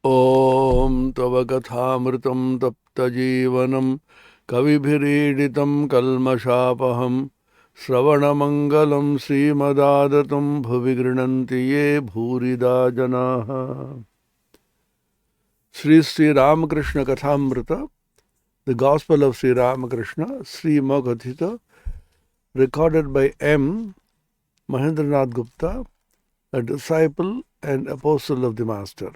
Om Tava Kathamritam Tapta Jeevanam Kavibhireeditam Kalmashapaham Sravanamangalam Srimadaadatam Bhuvi Ye Bhurida Janaha. Sri Ramakrishna Kathamrita, the Gospel of Sri Ramakrishna, Sri Magathita, recorded by M. Mahendranath Gupta, a disciple and apostle of the Master.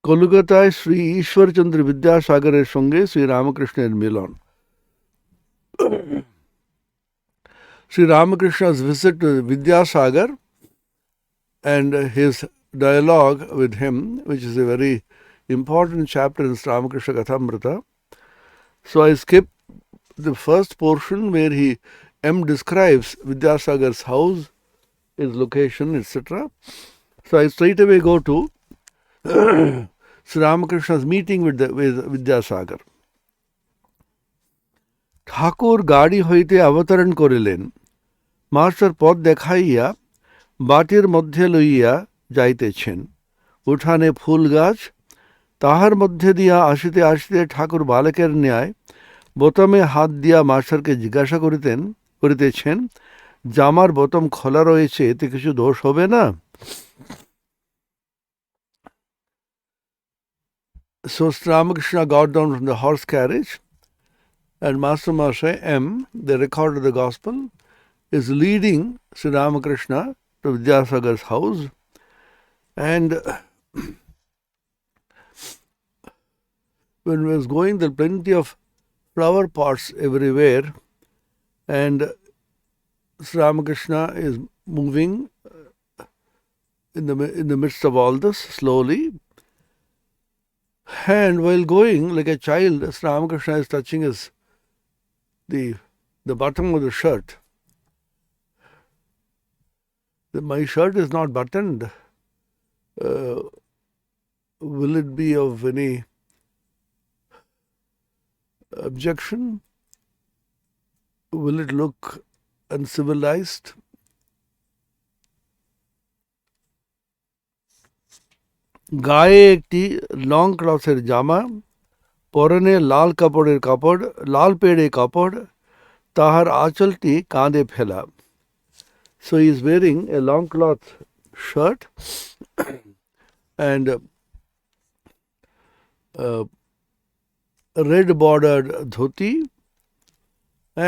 কলকাতায় শ্রী ঈশ্বরচন্দ্র বিদ্যাসাগরের সঙ্গে শ্রী রামকৃষ্ণের মিলন. Sri Ramakrishna's visit to Vidyasagar and his dialogue with him, which is a very important chapter in Ramakrishna Kathamrita. So I skip the first portion where M describes Vidyasagar's house, his location, etc. So I straight away go to Sri Ramakrishna's meeting with Vidyasagar. ঠাকুর গাড়ি হইতে অবতরণ করিলেন, master পথ দেখাইয়া বাটির মধ্যে লইয়া যাইতেছেন। উঠানে ফুল গাছ, তাহার মধ্যে দিয়া আসিতে আসিতে ঠাকুর বালকের ন্যায় বোতামে হাত দিয়া মাস্টারকে জিজ্ঞাসা করিতেছেন, জামার বোতাম খোলা রয়েছে, এতে কিছু দোষ হবে না? So Ramakrishna got down from the horse carriage, and Master Mashay M, the record of the Gospel, is leading Sri Ramakrishna to Vidyasagar's house. And when he was going, there were plenty of flower pots everywhere, and Sri Ramakrishna is moving in the midst of all this slowly. And while going, like a child, Sri Ramakrishna is touching the button of the shirt. My shirt is not buttoned. Will it be of any objection? Will it look uncivilized? গায়ে একটি long ক্লথের জামা, পরনে লাল পেড়ে কাপড়, তাহার আঁচলটি কাঁধে ফেলা. So he is wearing a long cloth shirt and red bordered dhoti,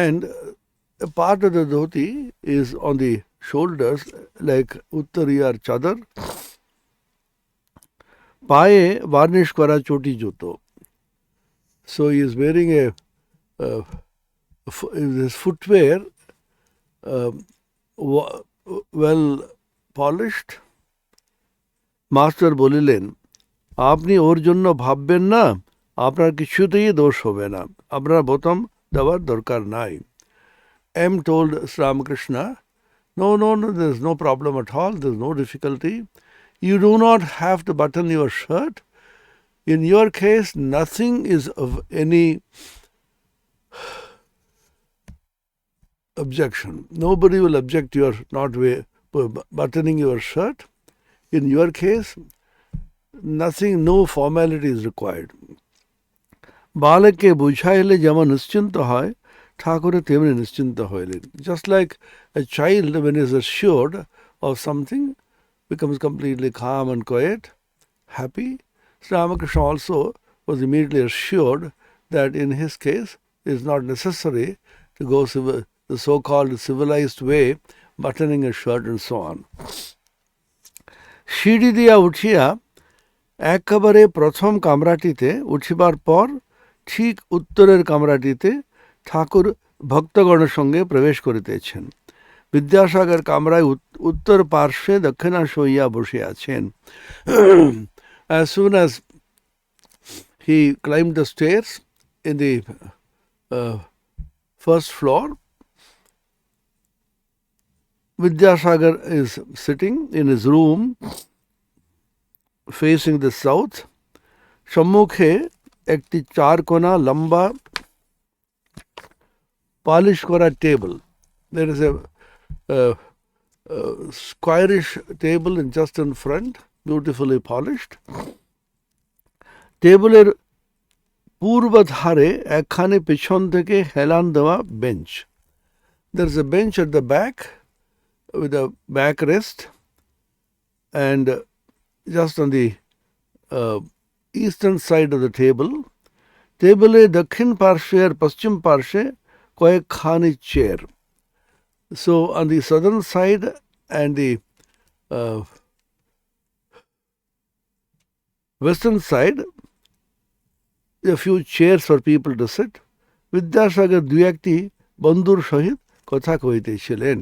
and a part of the dhoti is on the shoulders like uttari or chadar. পায়ে varnish করা চটি জুতো. So he is wearing his footwear well polished. Master বলিলেন, আপনি ওর জন্য ভাববেন না, আপনার কিছুতেই দোষ হবে না, আপনার বোতাম দেওয়ার দরকার নাই. M told Sri Ramakrishna, no, there is no problem at all, there is no difficulty. You do not have to button your shirt. In your case, nothing is of any objection. Nobody will object to your not buttoning your shirt. In your case, nothing, no formality is required. বালককে বুঝাইলে যেমন নিশ্চিন্ত হয়, ঠাকুরে তেমনি নিশ্চিন্ত হইলেন. Just like a child, when he is assured of something, becomes completely calm and quiet, happy. Sri Ramakrishna also was immediately assured that in his case it is not necessary to go the so-called civilized way, buttoning a shirt and so on. সিঁড়ি দিয়া উঠিয়া একেবারে প্রথম কামরাটিতে উঠিবার পর ঠিক উত্তরের কামরাটিতে ঠাকুর ভক্তগণের সঙ্গে প্রবেশ করিতেছেন. বিদ্যাসাগর কামরায় উত্তর পার্শ্বে দক্ষিণাংশ হইয়া বসে আছেন. As soon as he climbed the stairs in the first floor, Vidyasagar is sitting in his room facing the south. সম্মুখে একটি চারকোনা লম্বা পালিশ করা table, There is a squarish table just in front, beautifully polished. টেবিলের পূর্ব ধারে একখানে পেছন থেকে হেলান দেওয়া bench. There is a bench at the back with a backrest, and just on the eastern side of the table, টেবিলে দক্ষিণ পার্শ্বে আর পশ্চিম পার্শ্বে কয়েকখানি chair. So on the southern side and the western side, a few chairs for people to sit. Vidyasagar দুই একটি বন্ধুর সহিত কথা কহিতেছিলেন.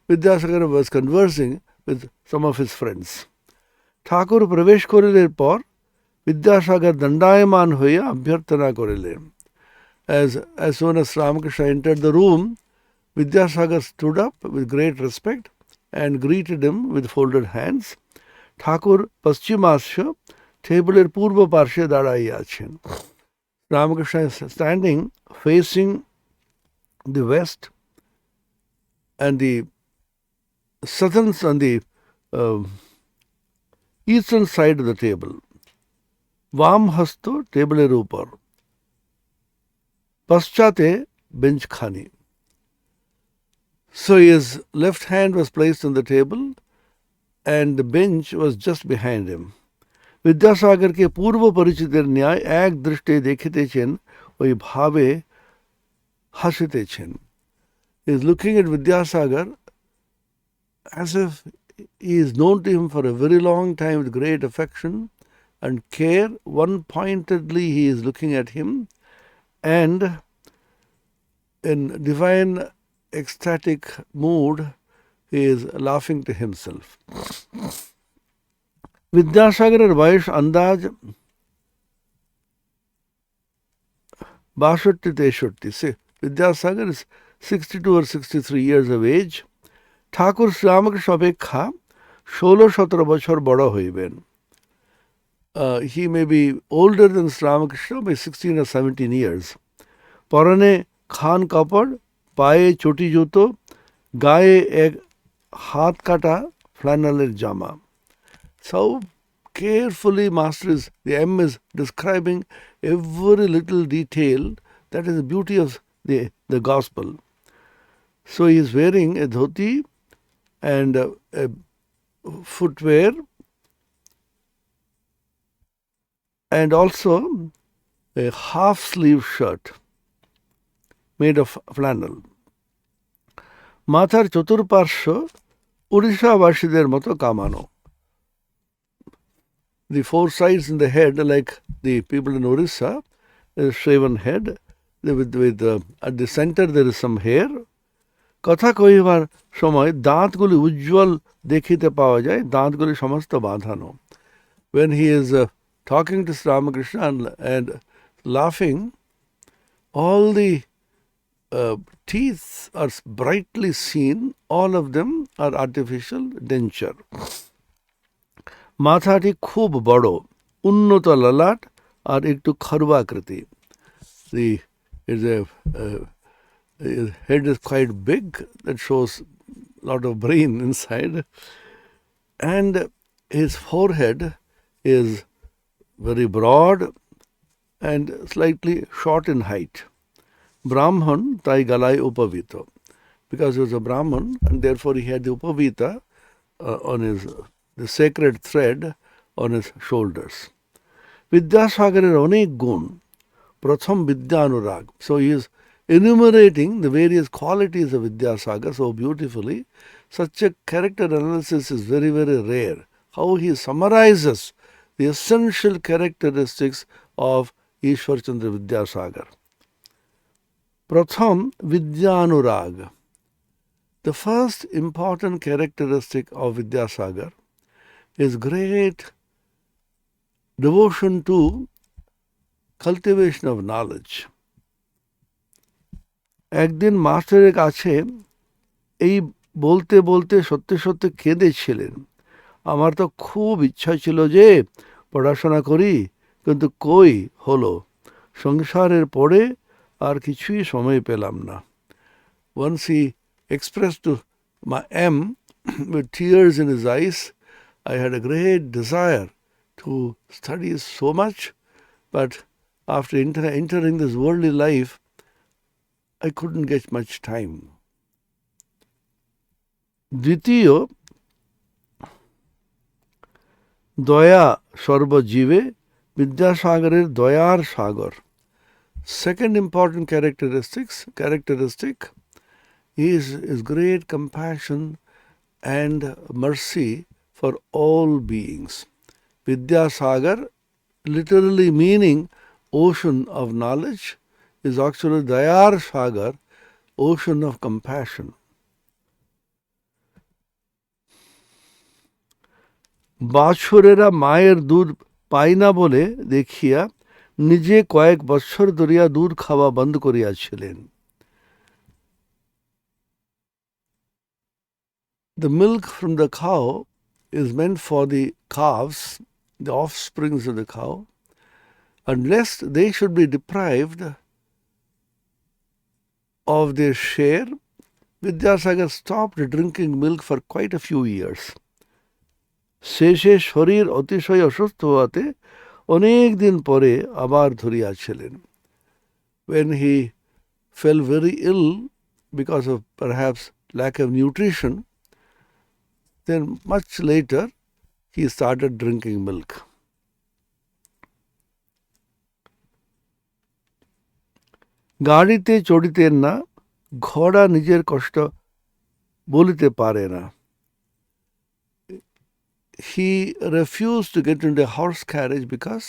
Vidyasagar was conversing with some of his friends. ঠাকুর প্রবেশ করিলের পর বিদ্যাসাগর দণ্ডায়মান হইয়া অভ্যর্থনা করিলেন. As soon as Ramakrishna entered the room, Vidyasagar stood up with great respect and greeted him with folded hands. ঠাকুর পশ্চিমাস্য টেবিলের পূর্ব পার্শ্বে দাঁড়াইয়া আছেন. Ramakrishna is standing facing the west, and the southern on the eastern side of the table. বাম হস্ত টেবিলের উপর, পশ্চাতে বেঞ্চখানি. So his left hand was placed on the table and the bench was just behind him. বিদ্যাসাগরকে পূর্ব পরিচিতের ন্যায় এক দৃষ্টে দেখিতেছেন, ওই ভাবে হাসিতেছেন. He is looking at Vidyasagar as if he is known to him for a very long time with great affection and care. One-pointedly he is looking at him, and in divine ecstatic mood he is laughing to himself. বিদ্যাসাগরের বয়স আন্দাজ 62-63. Vidyasagar is 62 or 63 years of age. ঠাকুর শ্রীরামকৃষ্ণ অপেক্ষা 16-17 বছর বড় হইবেন. He may be older than Ramakrishna by 16 or 17 years. পরনে খান কাপড়, পায়ে চটি জুতো, গায়ে এক হাত কাটা ফ্ল্যানেলের জামা. So carefully the M is describing every little detail. That is the beauty of the gospel. So he is wearing a dhoti and a footwear, and also a half sleeve shirt made of flannel. মাথার চতুর্পার্শ্ব উড়িষ্যাবাসীদের মতো কামানো. The four sides in the head, like the people in Orissa, is shaven head. At the center there is some hair. কথা কহিবার সময় দাঁতগুলি উজ্জ্বল দেখিতে পাওয়া যায়, দাঁতগুলি সমস্ত বাঁধানো. When he is talking to Ramakrishna and laughing, all the teeth are brightly seen. All of them are artificial denture. মাথাটি খুব বড়, উন্নত ললাট আর একটু খর্বাকৃতি. His head is quite big, that shows a lot of brain inside, and his forehead is very broad and slightly short in height. Brahman tai galai upavita. Because he was a Brahman, and therefore he had the upavita on the sacred thread on his shoulders. Vidyasagar অনেক গুণ. প্রথম বিদ্যানুরাগ. So he is enumerating the various qualities of Vidyasagar so beautifully. Such a character analysis is very, very rare. How he summarizes the essential characteristics of Ishwar Chandra Vidyasagar. Pratham Vidyanurag. The first important characteristic of Vidyasagar is great devotion to cultivation of knowledge. একদিন মাস্টারের কাছে এই বলতে বলতে সত্যি সত্যি কেঁদেছিলেন. আমার তো খুব ইচ্ছা ছিল যে পড়াশোনা করি, কিন্তু কই হলো, সংসারের পরে আর কিছুই সময় পেলাম না. Once he expressed to my M with tears in his eyes. I had a great desire to study so much, but after entering this worldly life, I couldn't get much time. Dvitiyo, Doya Sarvajive, Vidyasagarer Doyar Sagar. Second important characteristic is his great compassion and mercy for all beings. Vidyasagar, literally meaning ocean of knowledge, is actually Dayar Sagar, ocean of compassion. বাছুরেরা মায়ের দুধ পায় না বলে দেখিয়া নিজে কয়েক বৎসর ধরিয়া দুধ খাওয়া বন্ধ করিয়াছিলেন। The milk from the cow is meant for the calves, the offsprings of the cow, unless they should be deprived of their share. Vidyasagar stopped drinking milk for quite a few years. শেষে শরীর অতিশয় অসুস্থ হওয়াতে অনেক দিন পরে আবার ধরিয়াছিলেন। When he fell very ill because of perhaps lack of nutrition, then much later he started drinking milk. গাড়িতে চড়িতেন না, ঘোড়া নিজের কষ্ট বলিতে পারে না। He refused to get into a horse carriage because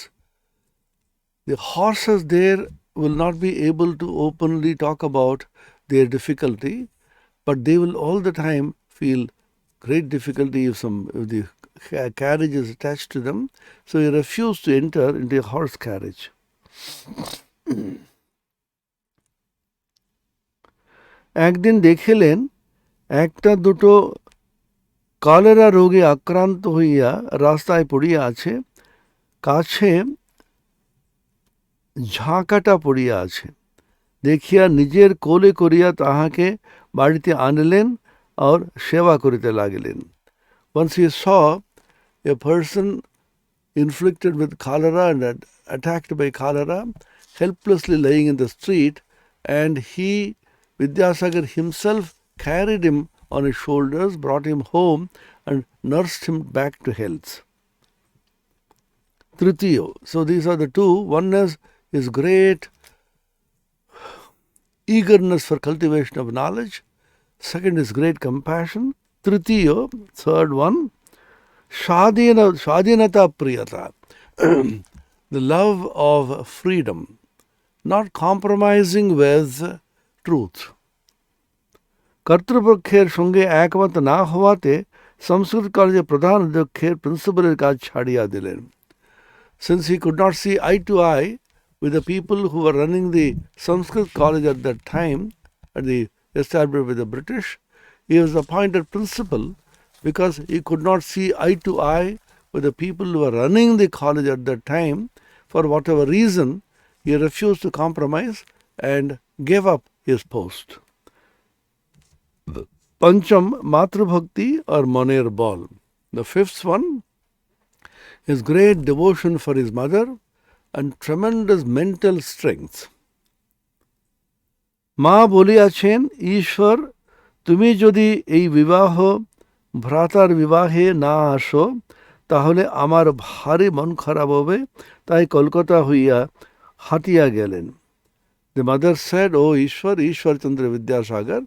the horses there will not be able to openly talk about their difficulty, but they will all the time feel great difficulty if the carriage is attached to them. So he refused to enter into a horse carriage. একদিন দেখিলেন একটা দুটো cholera রোগে আক্রান্ত হইয়া রাস্তায় পড়িয়া আছে, কাছে ঝাঁকাটা পড়িয়া আছে। দেখিয়া নিজের কোলে করিয়া তাহাকে বাড়িতে আনলেন আর সেবা করিতে লাগিলেন। Once he saw a person inflicted with cholera and attacked by cholera, helplessly laying in the street, and he, Vidyasagar himself, carried him on his shoulders, brought him home and nursed him back to health. Tritiyo. So these are the two. One is his great eagerness for cultivation of knowledge. Second is great compassion. Tritiyo, third one, Shadinata Priyata, the love of freedom, not compromising with truth. কর্তৃপক্ষের সঙ্গে একমত না হওয়াতে সংস্কৃত কলেজের প্রধান অধ্যক্ষের প্রিন্সিপালের কাজ ছাড়িয়া দিলেন। Since he could not see eye to eye with the people who were running the Sanskrit college at that time, established by the British, he was appointed principal because he could not see eye to eye with the people who were running the college at that time. For whatever reason, he refused to compromise and gave up his post. Pancham, Matrubhakti or Moner Ball. The fifth one is great devotion for his mother and tremendous mental strength. মা বলিয়াছেন, ঈশ্বর তুমি যদি এই বিবাহ ভ্রাতার বিবাহে না আসো তাহলে আমার ভারী মন খারাপ হবে, তাই কলকাতা হইয়া হাঁটিয়া গেলেন। The mother said, O Ishwar Chandra Vidyasagar,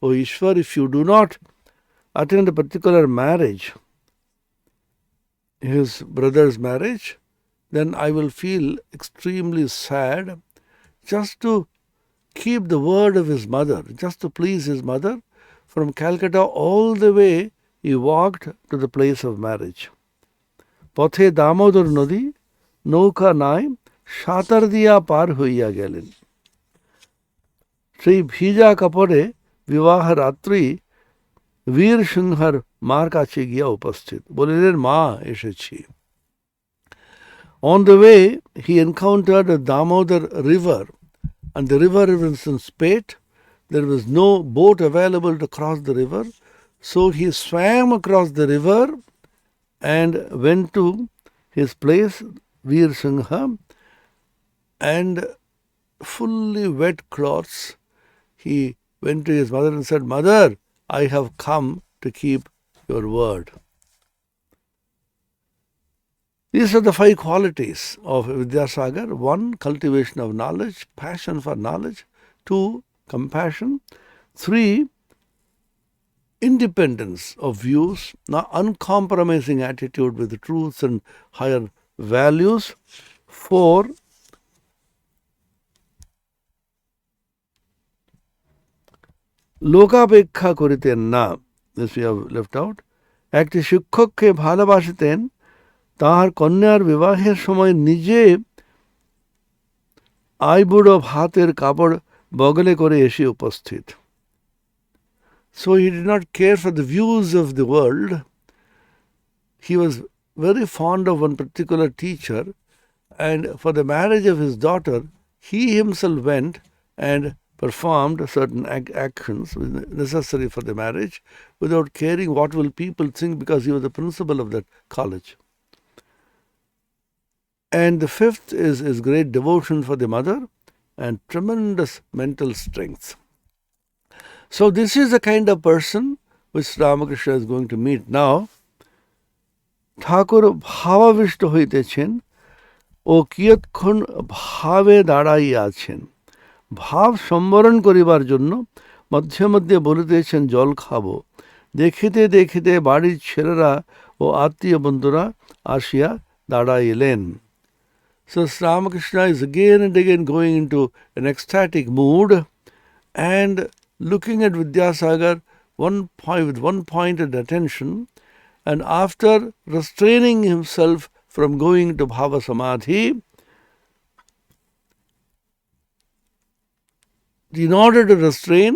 O Ishwar, if you do not attend a particular marriage, his brother's marriage, then I will feel extremely sad. Just to keep the word of his mother, just to please his mother, from Calcutta all the way he walked to the place of marriage. পথে দামোদর নদী, নৌকা নাই, সাঁতার দিয়া পার হইয়া গেলেন। সেই ভিজা কাপড়ে বিবাহ রাত্রি বীর সিংহর মার কাছে গিয়া উপস্থিত, বলিলেন মা এসেছি। On the way he encountered the Damodar river, and the river was in spate. there was no boat available to cross the river. So he swam across the river and went to his place, Veer Singha, and fully wet clothes, he went to his mother and said, "Mother, I have come to keep your word." These are the 5 qualities of Vidyasagar. 1, cultivation of knowledge, passion for knowledge. 2, compassion. 3, independence of views, uncompromising attitude with the truths and higher values. 4, লোকাপেক্ষা করিতেন না, this we have left out. একটি শিক্ষককে ভালোবাসিতেন, তাহার কন্যার বিবাহের সময় নিজে আইবুড়ো ভাতের কাপড় বগলে করে এসে উপস্থিত. So he did not care for the views of the world. He was very fond of one particular teacher, and for the marriage of his daughter, he himself went and performed certain actions necessary for the marriage without caring what will people think, because he was the principal of that college. And the 5th is great devotion for the mother and tremendous mental strength. So this is the kind of person which Ramakrishna is going to meet now. ঠাকুর ভাবাবিষ্ট হইতেছেন ও কিয়ৎক্ষণ ভাবে দাঁড়াইয়া আছেন। ভাব সম্বরণ করিবার জন্য মধ্যে মধ্যে বলিতেছেন, জল খাবো। দেখিতে দেখিতে বাড়ির ছেলেরা ও আত্মীয় বন্ধুরা আসিয়া দাঁড়াইলেন। So Ramakrishna is again and again going into an ecstatic mood and looking at Vidyasagar with one-pointed attention, and after restraining himself from going to Bhava Samadhi, in order to restrain,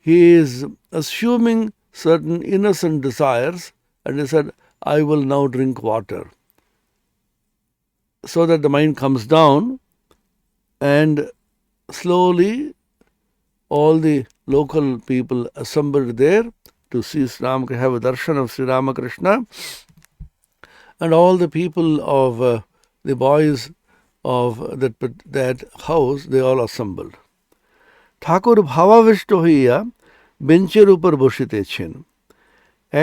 he is assuming certain innocent desires, and he said, "I will now drink water," so that the mind comes down, and slowly all the local people assembled there to see Sri Ramakrishna, have a darshan of Sri Ramakrishna, and all the people of the boys of that house, they all assembled. ঠাকুর ভাবাবিষ্ট হইয়া বেঞ্চের উপর বসিতেছেন।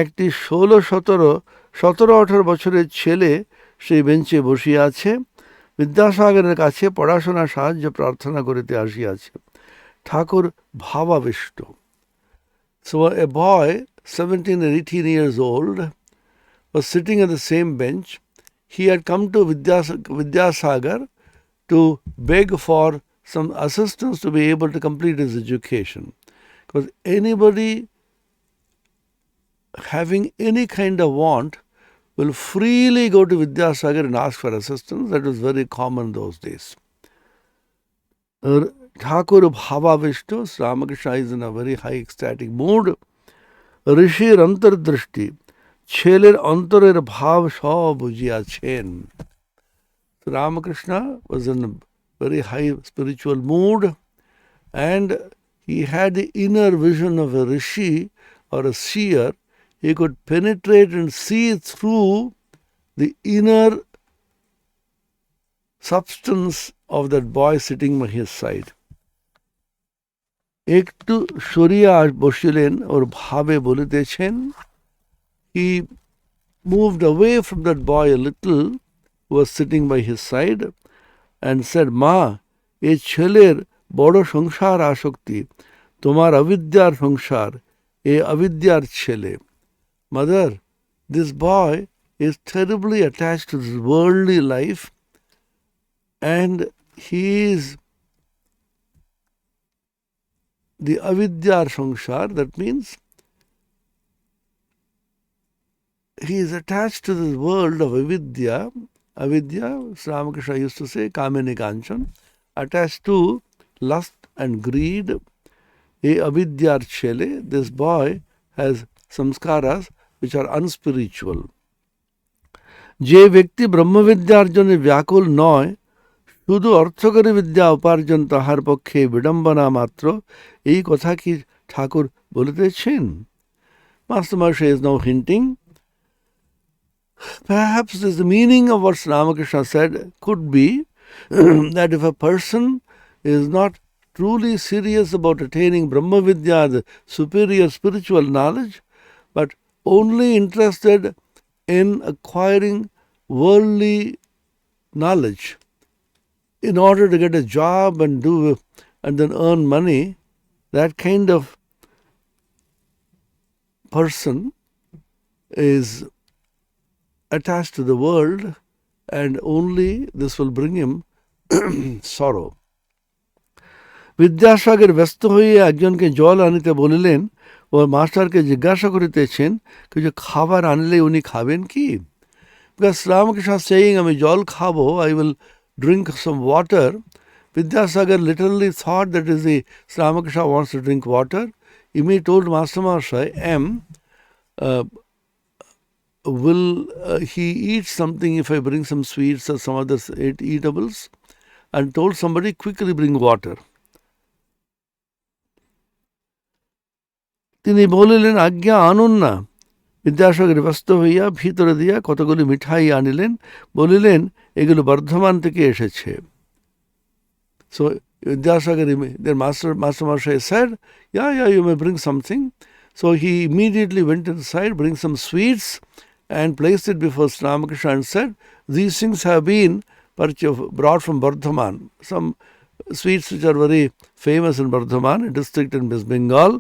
একটি 17-18 বছরের ছেলে সেই বেঞ্চে বসিয়া আছে, বিদ্যাসাগরের কাছে পড়াশোনার সাহায্য প্রার্থনা করিতে আসিয়াছে। ঠাকুর ভাবাবিষ্ট. So a boy, 17 or 18 years old, was sitting at the same bench. He had come to Vidyasagar to beg for some assistance to be able to complete his education. Because anybody having any kind of want will freely go to Vidyasagar and ask for assistance. That was very common those days. Thakur Bhavavishtu, Ramakrishna is in a very high ecstatic mood. Rishir Antardrishti, ছেলের অন্তরের ভাব সব বুঝিয়াছেন. Ramakrishna was in a very high spiritual mood, and he had the inner vision of a rishi or a seer. He could penetrate and see through the inner substance of that boy sitting by his side. একটু সরিয়া বসিলেন, ওর ভাবে বলিতেছেন. He moved away from that boy a little who was sitting by his side and said, "Ma, এ ছেলের বড় সংসার আসক্তি, তোমার অবিদ্যার সংসার, এ অবিদ্যার ছেলে." Mother, this boy is terribly attached to this worldly life, and he is the avidya samsar. That means he is attached to this world of avidya. Avidya, Ramakrishna used to say, kamini kanchan, attached to lust and greed. A avidyar chele, this boy has samskaras which are unspiritual. যে ব্যক্তি ব্রহ্মবিদ্যার জন্য ব্যাকুল নয়, শুধু অর্থকরী বিদ্যা উপার্জন তাহার পক্ষে বিড়ম্বনা মাত্র, এই কথা কি ঠাকুর বলিতেছেন? Master Maharshi is now hinting. Perhaps the meaning of what Ramakrishna said could be that if a person is not truly serious about attaining Brahma Vidya, the superior spiritual knowledge, but only interested in acquiring worldly knowledge in order to get a job and then earn money, that kind of person is attached to the world, and only this will bring him sorrow. Vidyasagar ব্যস্ত হইয়া একজনকে জল আনিতে বলিলেন ও মাস্টারকে জিজ্ঞাসা করিতেছেন কিছু খাবার আনলে উনি খাবেন কি? Because Ramakrishna is saying, আমি জল খাবো, I will drink some water. Vidyasagar literally thought that is the Ramakrishna wants to drink water. He told Master Maharshi, will he eat something if I bring some sweets or some other eatables? And told somebody, quickly bring water. তিনি বলিলেন, আজ্ঞা আনুন না। বিদ্যাসাগর ব্যস্ত হইয়া ভিতরে দিয়া কতগুলি মিঠাই আনিলেন, বলিলেন এগুলো বর্ধমান থেকে এসেছে। So Vidyasagar, their Master Maharshi said, yeah, you may bring something. So he immediately went inside, bring some sweets and placed it before Ramakrishna and said, these things have been brought from Bardhaman, some sweets which are very famous in Bardhaman, a district in West Bengal.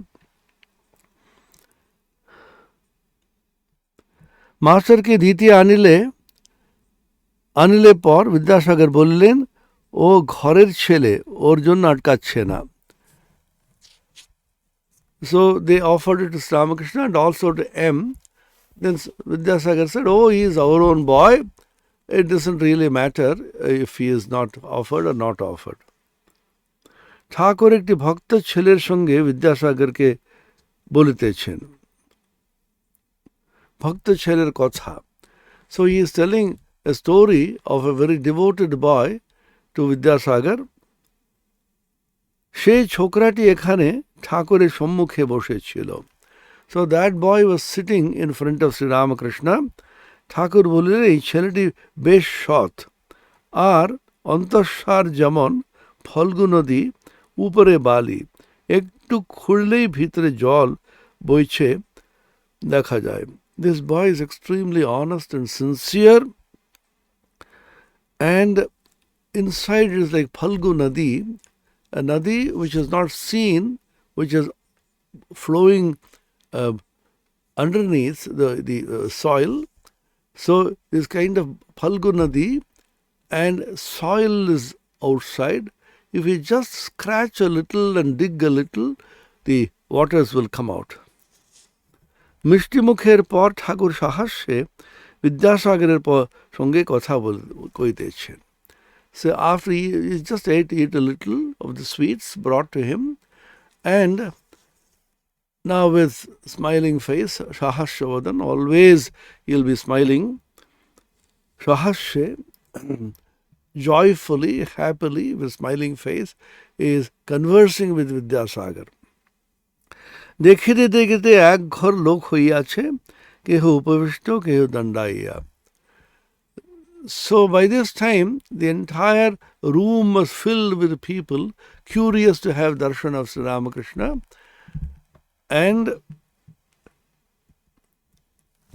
মাস্টারকে দিতে আনিলে পর বিদ্যাসাগর বললেন, ও ঘরের ছেলে, ওর জন্য আটকাচ্ছে না। So they offered it to Ramakrishna and also to M. Then Vidyasagar said, oh, he is our own boy. It doesn't really matter if he is not offered or not offered. ঠাকুর একটি ভক্ত ছেলের সঙ্গে বিদ্যাসাগরকে বলিতেছেন, ভক্ত ছেলের কথা। So he is telling a story of a very devoted boy to Vidyasagar. সেই ছোকরাটি এখানে ঠাকুরের সম্মুখে বসেছিল। So that boy was sitting in front of Sri Ramakrishna. ঠাকুর বললেন, এই ছেলেটি বেশ সৎ, আর অন্তঃসার যেমন ফল্গু নদী, উপরে বালি, একটু খুঁড়লেই ভিতরে জল বইছে দেখা যায়। This boy is extremely honest and sincere, and inside is like Phalgu Nadi, a nadi which is not seen, which is flowing underneath the soil. So this kind of Phalgu Nadi, and soil is outside. If you just scratch a little and dig a little, the waters will come out. মিষ্টিমুখের পর ঠাকুর সাহাস্যে বিদ্যাসাগরের সঙ্গে কথা কইতেছেন। So after he just ate a little of the sweets brought to him, and now with smiling face, Sahasravadan, always he'll be smiling, Sahashe, joyfully, happily, with smiling face, is conversing with Vidyasagar. দেখিতে দেখিতে এক ঘর লোক হইয়াছে, কেহ উপবিষ্ট, কেহ দণ্ডাইয়া। So by this time, the entire room was filled with people curious to have darshan of Sri Ramakrishna. And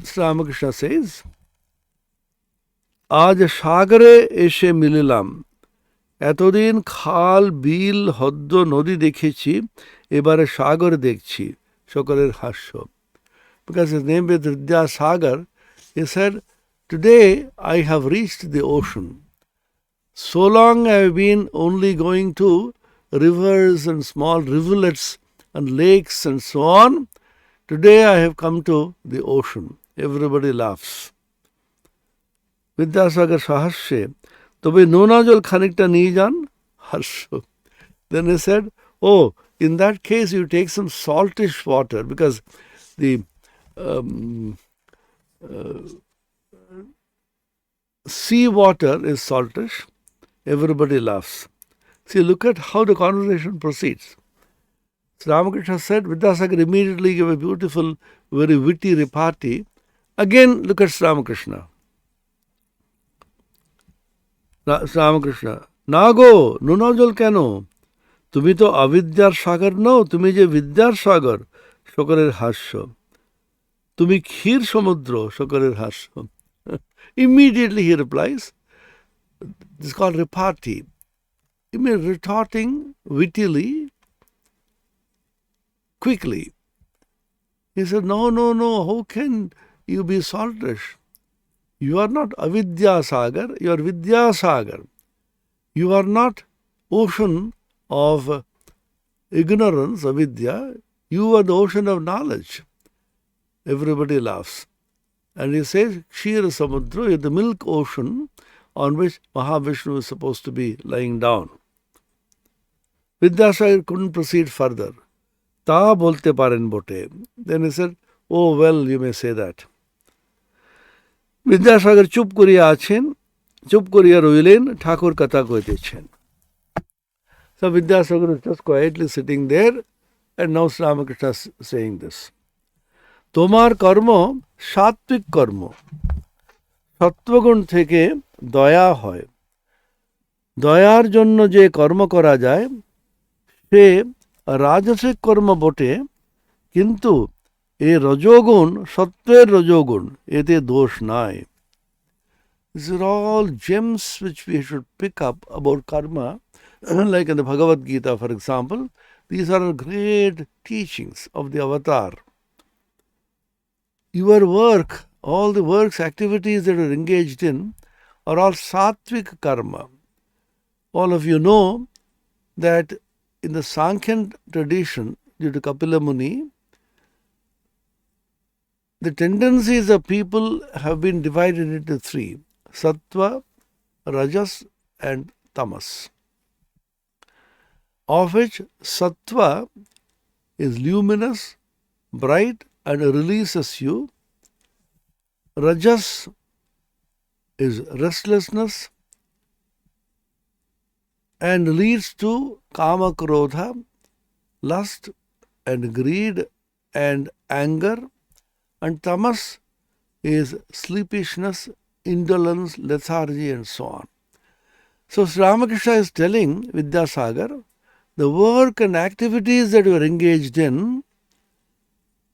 Sri Ramakrishna says, আজ সাগরে এসে মিলিলাম, এতদিন খাল, বিল, হদ্দ, নদী দেখেছি, এবারে সাগর দেখছি। সকলের হাস্য। Because his name is Vidyasagar, he said, today I have reached the ocean. So long I have been only going to rivers and small rivulets and lakes and so on. Today I have come to the ocean. Everybody laughs. Vidyasagar sahasye, তবে নোনা জল খানিকটা নিয়ে যান, হাস্য। Then he said, oh, in that case you take some saltish water, because the sea water is saltish, Everybody laughs. See, look at how the conversation proceeds. Ramakrishna said, Vidyasagar immediately gave a beautiful, very witty repartee. Again, look at Ramakrishna. Ramakrishna, Nago, নুনজল কেন? তুমি তো অবিদ্যার সাগর নও, তুমি যে বিদ্যার সাগর। সকলের হাস্য। তুমি ক্ষীর সমুদ্র, সকলের হাস্য। Immediately he replies, this is called repartee. You mean retorting wittily, quickly. He said, no, how can you be saltish? You are not avidya sagar, you are vidya sagar. You are not ocean of ignorance, avidya. You are the ocean of knowledge. Everybody laughs. And he says, Kshira Samudra is the milk ocean on which Mahavishnu is supposed to be lying down. Vidyasagar couldn't proceed further. Ta bolte paren bote. Then he said, oh well, you may say that. Vidyasagar চুপ করিয়া আছেন, চুপ করিয়া রইলেন, ঠাকুর কথা কইতেছেন. So Vidyasagar is just quietly sitting there, and now Ramakrishna is saying this. তোমার কর্ম সাত্বিক কর্ম, সত্ত্বগুণ থেকে দয়া হয়। দয়ার জন্য যে কর্ম করা যায় সে রাজসিক কর্ম বটে, কিন্তু এ রজোগুণ সত্ত্বের রজোগুণ, এতে দোষ নাই। These are all gems which we should pick up about karma, like in the Bhagavad Gita, for example. These are great teachings of the avatar. Your work, all the works, activities that are engaged in, are all sattvic karma. All of you know that in the Sankhyan tradition, due to Kapila Muni, the tendencies of people have been divided into three: sattva, rajas, and tamas. Of which sattva is luminous, bright, and releases you. Rajas is restlessness and leads to kama krodha, lust and greed and anger. And tamas is sleepishness, indolence, lethargy, and so on. So Sri Ramakrishna is telling Vidyasagar, the work and activities that you are engaged in,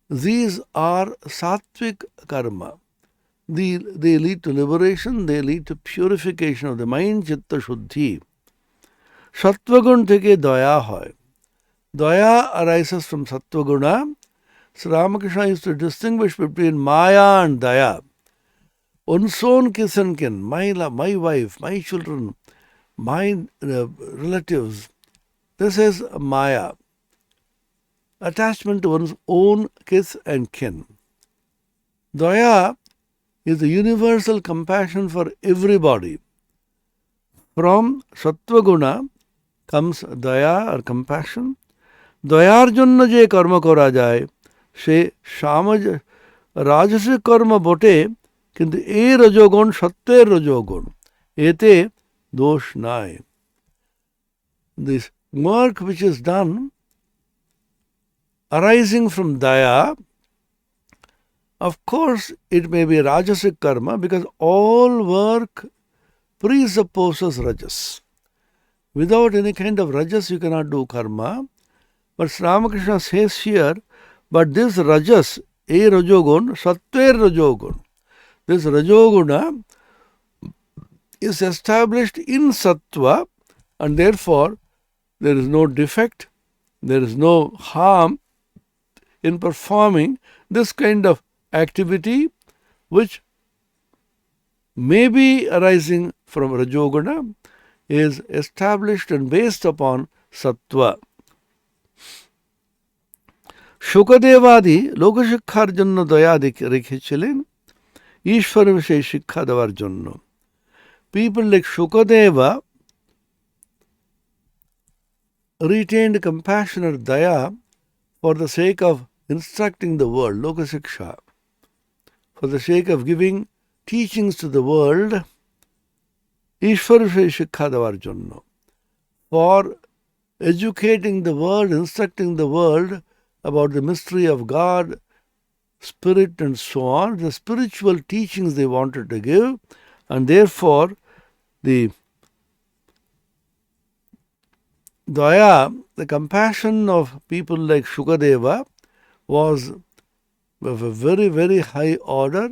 these are sattvic karma. They lead to liberation, they lead to purification of the mind, chitta shuddhi. Sattvagun থেকে দয়া হয়. Daya arises from sattva-guna. So Ramakrishna used to distinguish between Maya and Daya. Unson kisankin, my wife, my children, my relatives. This is Maya. Attachment to one's own kith and kin. Daya is the universal compassion for everybody. From Sattva-guna comes Daya or compassion. Dayar জন্য যে কর্ম করা যায় সে রাজসিক কর্ম বটে, কিন্তু এই রজোগুণ সত্যের রজোগুণ, এতে দোষ নাই. This work which is done arising from daya, of course it may be rajasic karma, because all work presupposes rajas. Without any kind of rajas you cannot do karma. But Ramakrishna says here, but this rajas, a rajogun, sattver rajogun, this rajoguna is established in sattva, and therefore there is no defect, there is no harm in performing this kind of activity which may be arising from rajoguna, is established and based upon sattva. শুকদেবাদি লোকশিক্ষার জন্য দয়া রেখেছিলেন, ঈশ্বরের সেই শিক্ষা দেওয়ার জন্য. People like Shukadeva retained compassion or daya for the sake of instructing the world, lokasiksha, for the sake of giving teachings to the world, ঈশ্বর বিষয়ে শিক্ষা দেওয়ার জন্য, for educating the world, instructing the world about the mystery of God, Spirit and so on, the spiritual teachings they wanted to give, and therefore the daya, the compassion of people like Shukadeva was of a very, very high order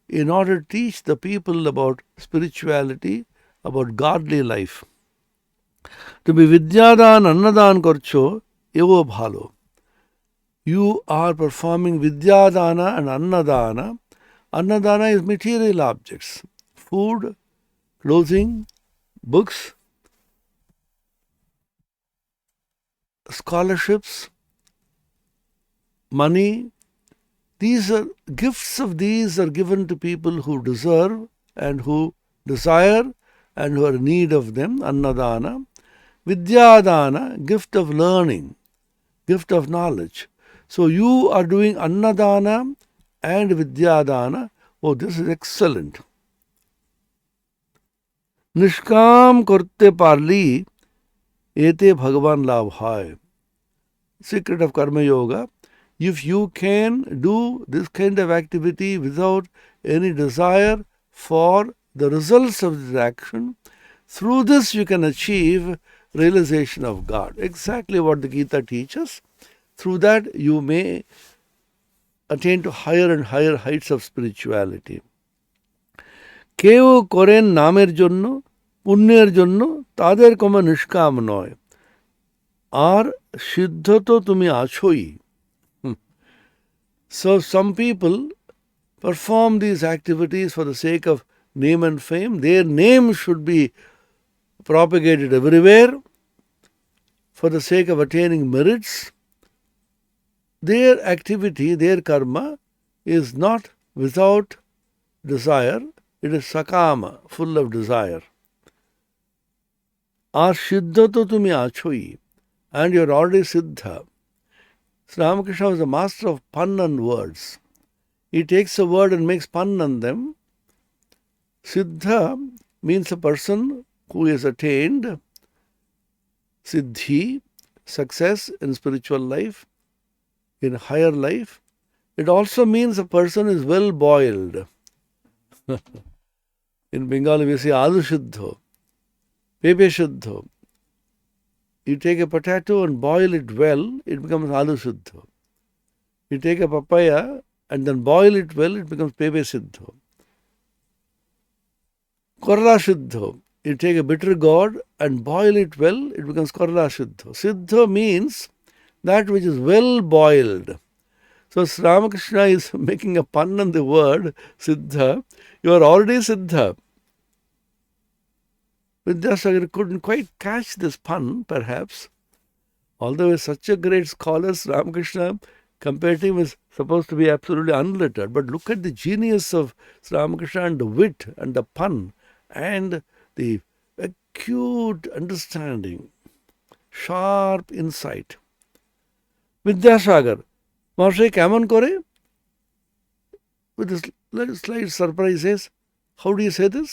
in order to teach the people about spirituality, about godly life. তুমি বিদ্যাদান অন্নদান করছো, এও ভালো. You are performing vidyadana and annadana. Annadana is material objects, food, clothing, books, scholarships, money. These are gifts of these are given to people who deserve and who desire and who are in need of them. Annadana. Vidyadana, gift of learning, gift of knowledge. So you are doing annadana and vidyadana. Oh, this is excellent. Nishkam korte parli ete bhagavan labh hai. Secret of Karma Yoga. If you can do this kind of activity without any desire for the results of this action, through this you can achieve realization of God. Exactly what the Gita teaches. Through that you may attain to higher and higher heights of spirituality. কেউ করেন নামের জন্য, পুণ্যের জন্য, তাদের কোনো নিষ্কাম নয়। আর সিদ্ধ তো তুমি আছোই। So some people perform these activities for the sake of name and fame. Their name should be propagated everywhere for the sake of attaining merits. Their activity, their karma is not without desire. It is sakama, full of desire. Ar siddha to tumi achoi, and you are already siddha. So Ramakrishna was a master of pun and words. He takes a word and makes pun on them. Siddha means a person who has attained siddhi, success in spiritual life, in higher life. It also means a person is well boiled. In Bengali we say alu shuddho, pepe shuddho. You take a potato and boil it well, it becomes alu shuddho. You take a papaya and then boil it well, it becomes pepe siddho. Korla shuddho. You take a bitter gourd and boil it well, it becomes korla shuddho. Siddho means that which is well boiled. So Ramakrishna is making a pun on the word siddha. You are already siddha. Vidyasagar couldn't quite catch this pun, perhaps. Although he is such a great scholar, Ramakrishna, compared to him, is supposed to be absolutely unlettered. But look at the genius of Ramakrishna and the wit and the pun and the acute understanding, sharp insight. Vidyasagar, Maharshi কেমন করে? With a slight surprise says, how do you say this?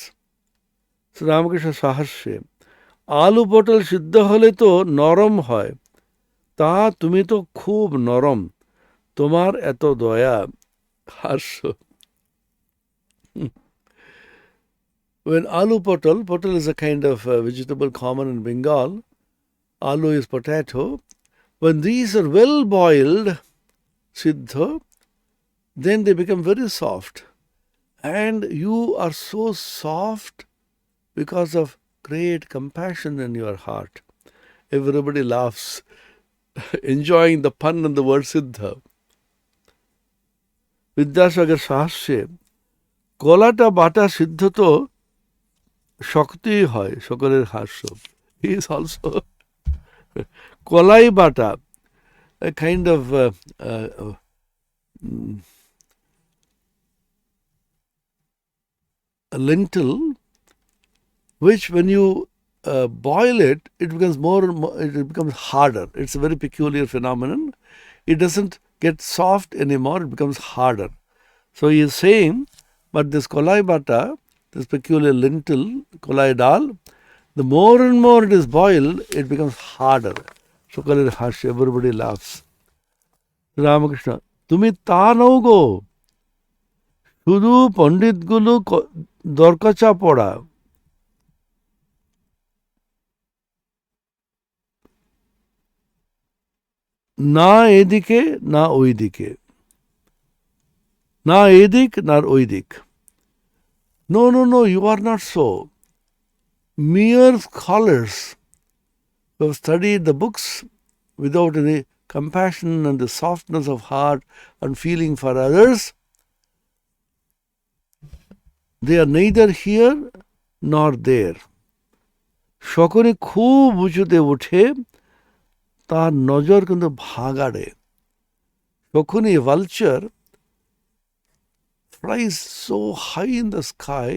So Ramakrishna সাহাস্যে, আলু পটল সিদ্ধ হলে তো নরম হয়, তা তুমি তো খুব নরম, তোমার এত দয়া। হাস্য। When aloo potal is a kind of vegetable common in Bengal. Aloo is potato. When these are well boiled, siddha, then they become very soft. And you are so soft because of great compassion in your heart. Everybody laughs, enjoying the pun and the word siddha. Vidyasagar সাহাস্যে, কলাটা বাটা সিদ্ধ তো শক্তই হয়, সকলের হাস্য. He is also কলাই বাটা, a kind of a lentil, which when you boil it, it becomes it becomes harder. It's a very peculiar phenomenon. It doesn't get soft anymore, it becomes harder. So he is saying, but this kolai bata this peculiar lentil, kolai dal, the more and more it is boiled, it becomes harder. So call it harsh. Everybody laughs. Ramakrishna, তুমি তা নও গো, শুধু পণ্ডিতগুলো দরকচা পড়া। না এদিকে না ওই দিকে, না এদিক না ওই দিক। No, no, no, you are not so. Mere scholars who have studied the books without any compassion and the softness of heart and feeling for others, they are neither here nor there. সকলে খুব উঁচুতে ওঠে, তার নজর কিন্তু ভাগাড়ে। যখনই vulture flies so high in the sky,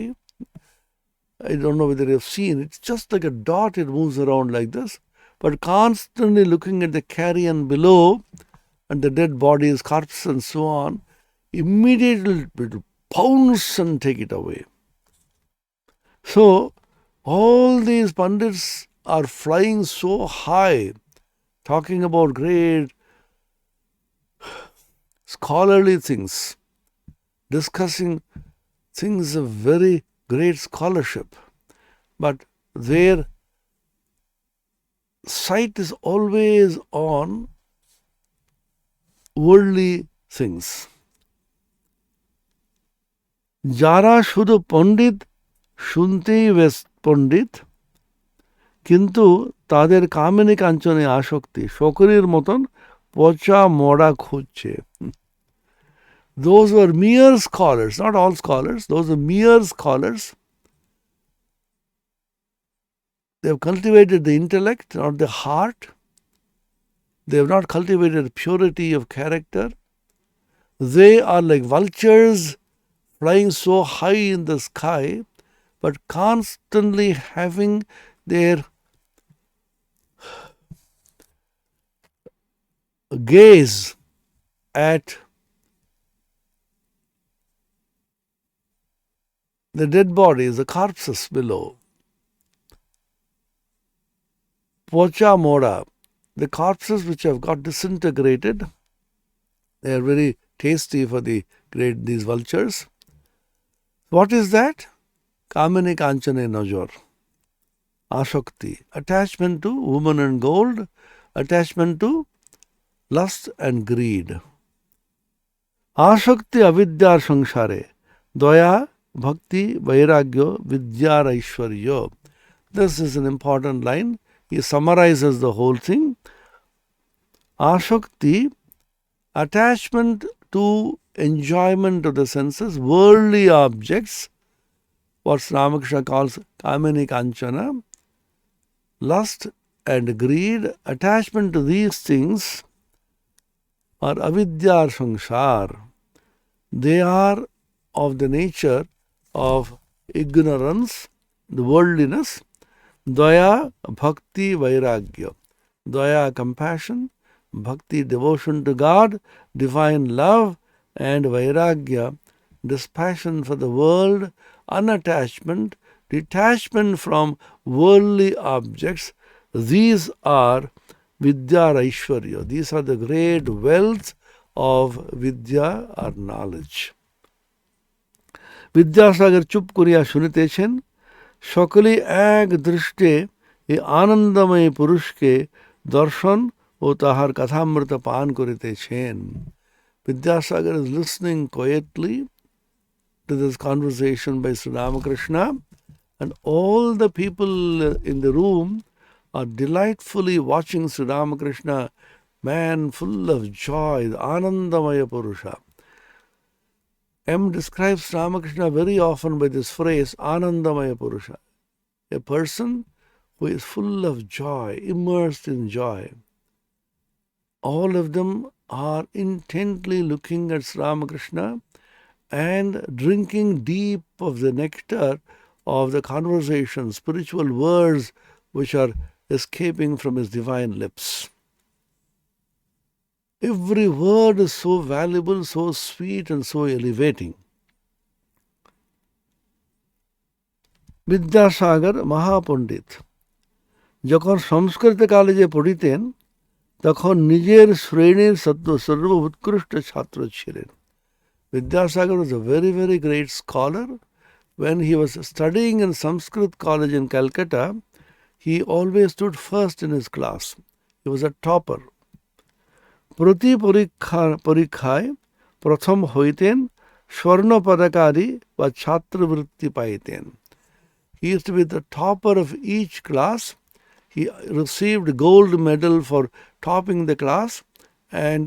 I don't know whether you've seen, it's just like a dot, it moves around like this, but constantly looking at the carrion below and the dead bodies, corpses and so on, immediately it will pounce and take it away. So, all these pundits are flying so high, talking about great scholarly things, discussing things of very great scholarship, but their sight is always on worldly things. যারা শুধু পণ্ডিত, শুনতেই বেশ পণ্ডিত, কিন্তু তাদের কামিনী কাঞ্চনে আসক্তি শকুনির মতন পচা মরা খুঁজছে। Those were mere scholars, not all scholars, those were mere scholars. They have cultivated the intellect, not the heart. They have not cultivated purity of character. They are like vultures flying so high in the sky, but constantly having their gaze at the dead bodies, the corpses below. Pocha mora, the corpses which have got disintegrated, they are very tasty for these vultures. What is that? Kamini kanchane najor. Ashakti, attachment to woman and gold, attachment to lust and greed. Ashakti avidyar samsare, daya, bhakti, vairagyo, vidyar aishwaryo. This is an important line. He summarizes the whole thing. Ashakti, attachment to enjoyment of the senses, worldly objects, what Ramakrishna calls kamini kanchana, lust and greed, attachment to these things are avidyar samsar. They are of the nature of ignorance, the worldliness. Daya, bhakti, vairagya. Daya, compassion. Bhakti, devotion to God, divine love. And vairagya, dispassion for the world, unattachment, detachment from worldly objects. These are vidya aishwarya. These are the great wealth of vidya or knowledge. Vidyasagar চুপ করিয়া শুনিতেছেন, সকলেই এক দৃষ্টে এই আনন্দময় পুরুষকে দর্শন ও তাহার কথামৃত পান করিতেছেন। Vidyasagar is listening quietly to this conversation by Sri Ramakrishna, and all the people in the room are delightfully watching Sri Ramakrishna, man full of joy, the Anandamaya Purusha. M describes Ramakrishna very often by this phrase, Anandamaya Purusha, a person who is full of joy, immersed in joy. All of them are intently looking at Sri Ramakrishna and drinking deep of the nectar of the conversation, spiritual words which are escaping from his divine lips. Every word is so valuable, so sweet and so elevating. Vidyasagar মহাপণ্ডিত যখন সংস্কৃত কলেজে পড়িতেন তখন নিজের শ্রেণীর সর্বোৎকৃষ্ট ছাত্র ছিলেন। Vidyasagar was a very, very great scholar. When he was studying in Sanskrit college in Calcutta, he always stood first in his class. He was a topper. প্রতি পরীক্ষায় প্রথম হইতেন, স্বর্ণ পদকারী বা ছাত্রবৃত্তি পাইতেন। He used to be the topper of each class. He received gold medal for topping the class, and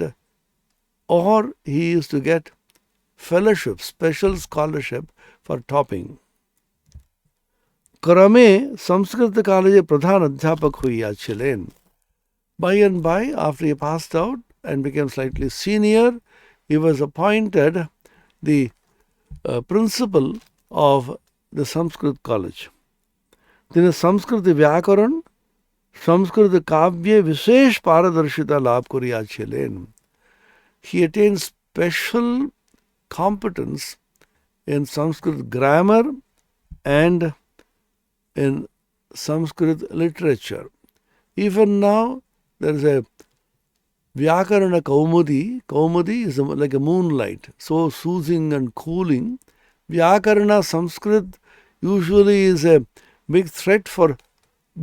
or he used to get fellowship, special scholarship for topping. क्रमे Sanskrit college प्रधान अध्यापक हुईयाছিলেন. By and by, after he passed out and became slightly senior, he was appointed the principal of the Sanskrit college. তিনি সংস্কৃত ব্যাকরণ, সংস্কৃত কাব্যে বিশেষ পারদর্শিতা লাভ করিয়াছিলেন. He attained special competence in Sanskrit grammar and in Sanskrit literature. Even now, there is a Vyakarana Kaumudi. Kaumudi is like a moonlight, so soothing and cooling. Vyakarana Sanskrit usually is a big threat for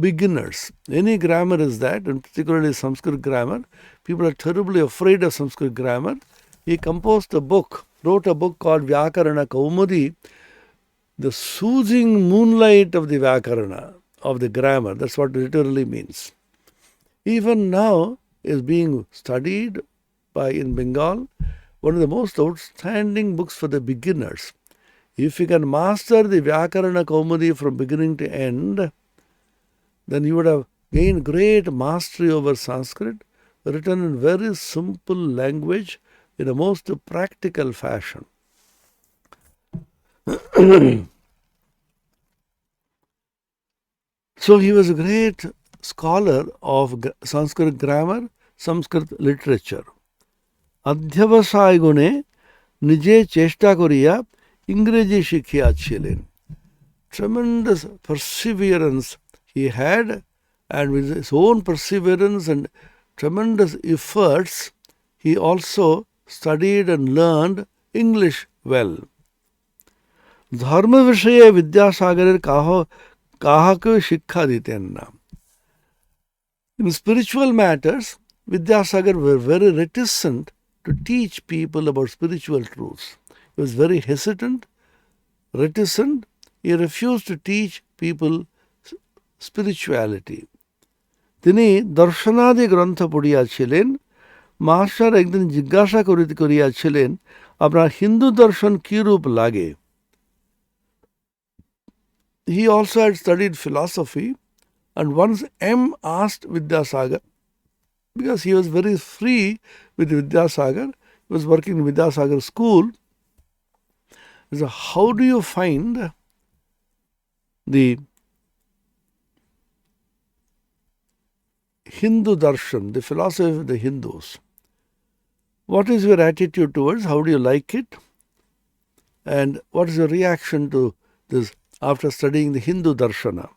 beginners. Any grammar is that, and particularly Sanskrit grammar. People are terribly afraid of Sanskrit grammar. He composed a book, wrote a book called Vyakarana Kaumudi, the soothing moonlight of the Vyakarana, of the grammar. That's what it literally means. Even now is being studied in Bengal, one of the most outstanding books for the beginners. If you can master the Vyakarana Kaumudi from beginning to end, then you would have gained great mastery over Sanskrit, written in very simple language in a most practical fashion. So he was a great scholar of Sanskrit grammar, Sanskrit literature. অধ্যবসায় গুণে নিজে চেষ্টা করিয়া ইংরেজি শিখিয়াছিলেন. Tremendous perseverance he had, and with his own perseverance and tremendous efforts, he also studied and learned English well. ধর্ম বিষয়ে বিদ্যাসাগরের কাহাকে শিক্ষা দিতেন না. In spiritual matters, Vidyasagar were very reticent to teach people about spiritual truths. He was very hesitant, reticent. He refused to teach people spirituality. তিনি দর্শনাদি গ্রন্থ পড়িয়াছিলেন. Master একদিন জিজ্ঞাসা করিয়াছিলেন, আপনার হিন্দু দর্শন কি রূপ লাগে? He also had studied philosophy, and once M asked Vidyasagar, because he was very free with Vidyasagar, he was working in Vidyasagar school, he said, how do you find the Hindu darshan, the philosophy of the Hindus? What is your attitude towards? How do you like it? And what is your reaction to this after studying the Hindu darshana?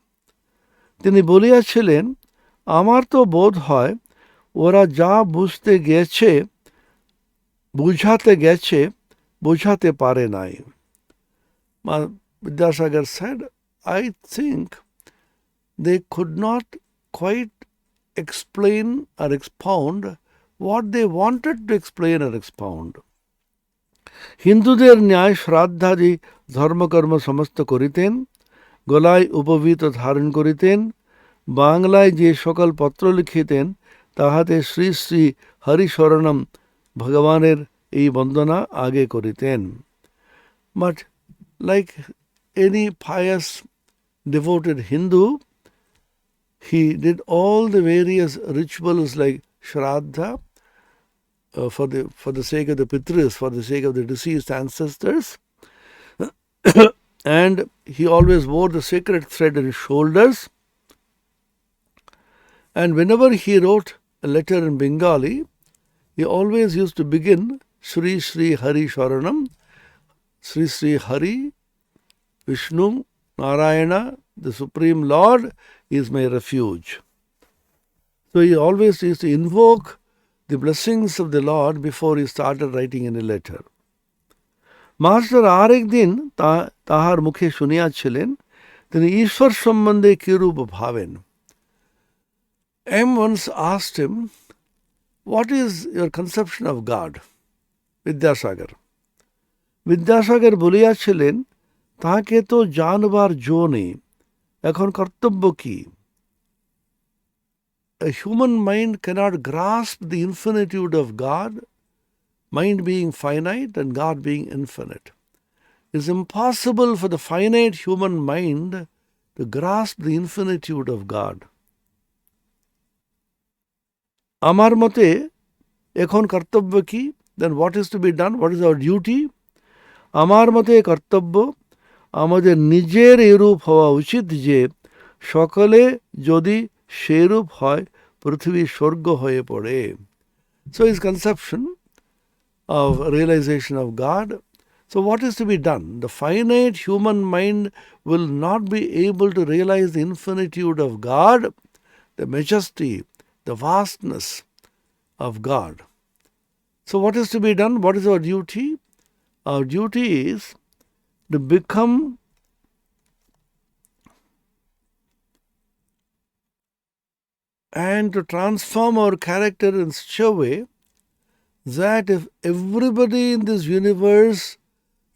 তিনি বলিয়াছিলেন, আমার তো বোধ হয় ওরা যা বুঝাতে গেছে বোঝাতে পারে নাই. Vidyasagar said, I think they could not quite explain or expound what they wanted to explain or expound. হিন্দুদের ন্যায় শ্রাদ্ধাদি ধর্মকর্ম সমস্ত করিতেন, গলায় উপবীত ধারণ করিতেন, বাংলায় যে সকল পত্র লিখিতেন তাহাতে শ্রী শ্রী হরিশরণম ভগবানের এই বন্দনা আগে করিতেন. But like any pious devoted Hindu, he did all the various rituals like Shraddha for the sake of the Pitris, for the sake of the deceased ancestors. And he always wore the sacred thread on his shoulders. And whenever he wrote a letter in Bengali, he always used to begin Sri Sri Hari Sharanam, Sri Sri Hari, Vishnu, Narayana, the Supreme Lord, is my refuge. So he always used to invoke the blessings of the Lord before he started writing any letter. Master আরেক দিন তাহার মুখে শুনিয়াছিলেন তিনি ঈশ্বর সম্বন্ধে কিরূপ ভাবেন। M once asked him, "What is your conception of God?" Vidyasagar Vidyasagar বলিয়াছিলেন, তাহাকে তো জানবার জো নেই, এখন কর্তব্য কি? A human mind cannot grasp the infinitude of God, mind being finite and God being infinite. It is impossible for the finite human mind to grasp the infinitude of God. আমার মতে এখন কর্তব্য কি? Then what is to be done? What is our duty? আমার মতে কর্তব্য আমাদের নিজের এরূপ হওয়া উচিত যে সকলে যদি সেরূপ হয় পৃথিবী স্বর্গ হয়ে পড়ে। So his conception of realization of God. So what is to be done? The finite human mind will not be able to realize the infinitude of God, the majesty, the vastness of God. So what is to be done? What is our duty? Our duty is to become and to transform our character in such a way that if everybody in this universe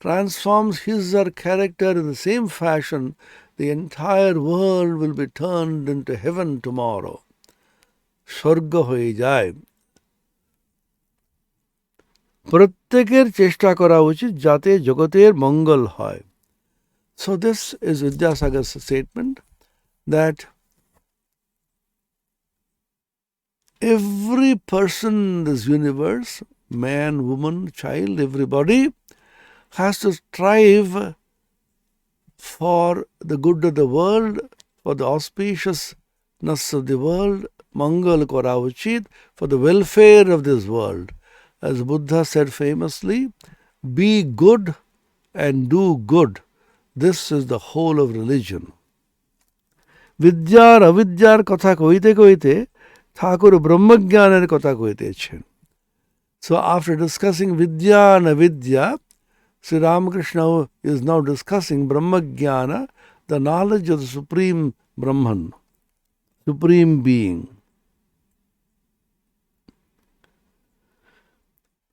transforms his or her character in the same fashion, the entire world will be turned into heaven tomorrow. স্বর্গ হয়ে যায়। প্রত্যেকের চেষ্টা করা উচিত যাতে জগতের মঙ্গল হয়। So this is Vidyasagar's statement that every person in this universe, man, woman, child, everybody has to strive for the good of the world, for the auspiciousness of the world, Mangal kora uchit, for the welfare of this world. As Buddha said famously, be good and do good. This is the whole of religion. Vidyar avidyar katha koite koite Thakur Brahmagyaner katha koitechen. So after discussing Vidya and Avidya, Sri Ramakrishna is now discussing Brahmagyana, the knowledge of the Supreme Brahman, Supreme Being.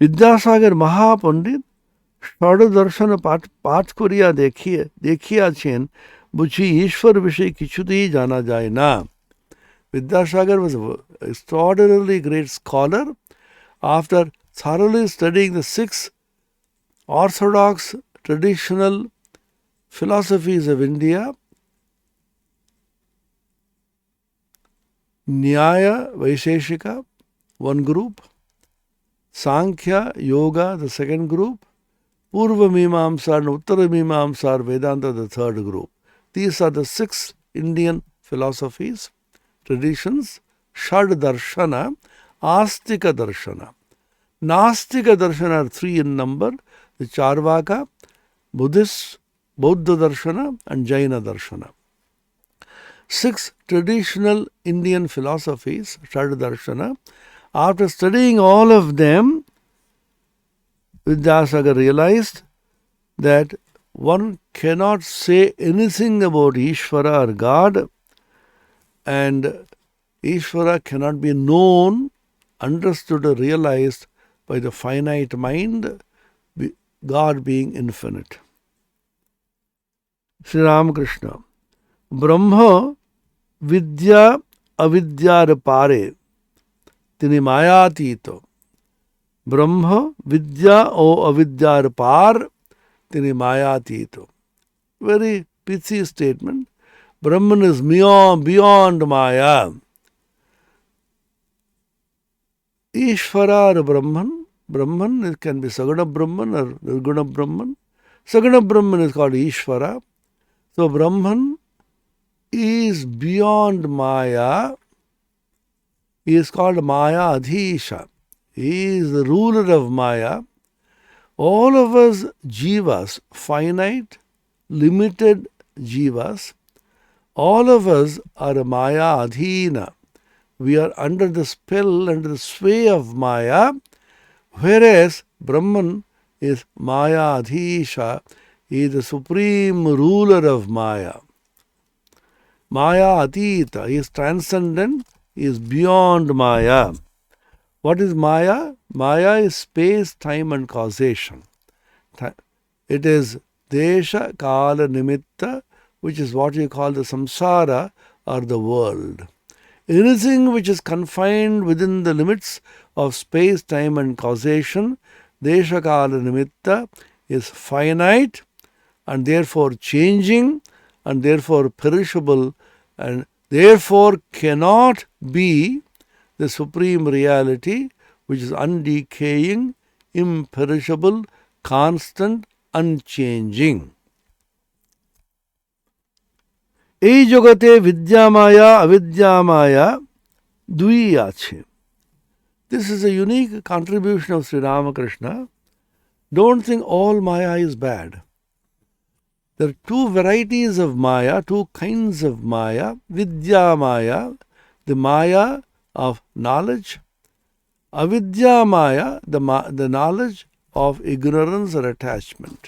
Vidyasagar মহাপণ্ডিত ষড়দর্শন পাঠ করিয়া দেখিয়াছেন, বুঝি ঈশ্বর বিষয়ে কিছুতেই জানা যায় না। Vidyasagar was an extraordinarily great scholar. After thoroughly studying the 6 orthodox traditional philosophies of India, Nyaya, Vaisheshika, one group, Sankhya, Yoga, the second group, Purva Mimamsa and Uttara Mimamsa, Vedanta, the third group. These are the 6 Indian philosophies, traditions, Shad Darshana, Astika Darshana. Nastika Darshana are 3 in number, the Charvaka, Buddhist, Bauddha Darshana and Jaina Darshana. 6 traditional Indian philosophies, Shad Darshana. After studying all of them, Vidyasagar realized that one cannot say anything about Ishvara or God, and Ishvara cannot be known, understood or realized by the finite mind, God being infinite. Sri Ramakrishna, Brahma Vidya Avidyar Pare, তিনি মায়াতীত। ব্রহ্ম বিদ্যা ও অবিদ্যার পার, তিনি মায়াতীত। Very pithy statement. Brahman is beyond Maya. Ishvara or Brahman can be Saguna Brahman or Nirguna Brahman. Saguna Brahman is called Ishvara. So Brahman is beyond Maya. He is called Maya Adhisha. He is the ruler of Maya. All of us jivas, finite, limited jivas, all of us are Maya Adhina. We are under the spell, under the sway of Maya, whereas Brahman is Maya Adhisha, he is the supreme ruler of Maya. Maya Atita, he is transcendent, he is beyond Maya. What is Maya? Maya is space, time and causation. It is Desha, Kala, Nimitta, which is what you call the samsara or the world. Anything which is confined within the limits of space, time and causation, Desha, Kala, Nimitta, is finite and therefore changing and therefore perishable and therefore cannot be the supreme reality which is undecaying, imperishable, constant, unchanging. এই জগতে বিদ্যামায়া অবিদ্যামায়া দুই আছে. This is a unique contribution of Sri Ramakrishna. Don't think all Maya is bad. There are two varieties of Maya, two kinds of Maya. Vidya Maya, the Maya of knowledge. Avidya Maya, the knowledge of ignorance or attachment.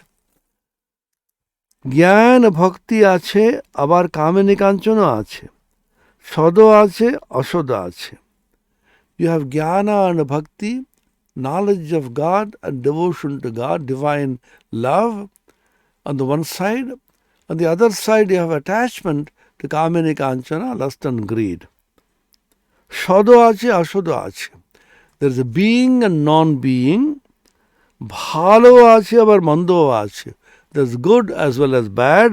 জ্ঞান ভক্তি আছে, আবার কামিনী কাঞ্চনও আছে, সদ আছে, অসদ আছে. You have jnana and bhakti, knowledge of God and devotion to God, divine love on the one side. On the other side you have attachment to kamini kanchana, lust and greed. সদও আছে, অসদও আছে. There is a being and non-being. ভালো আছে আবার মন্দও আছে. There's good as well as bad.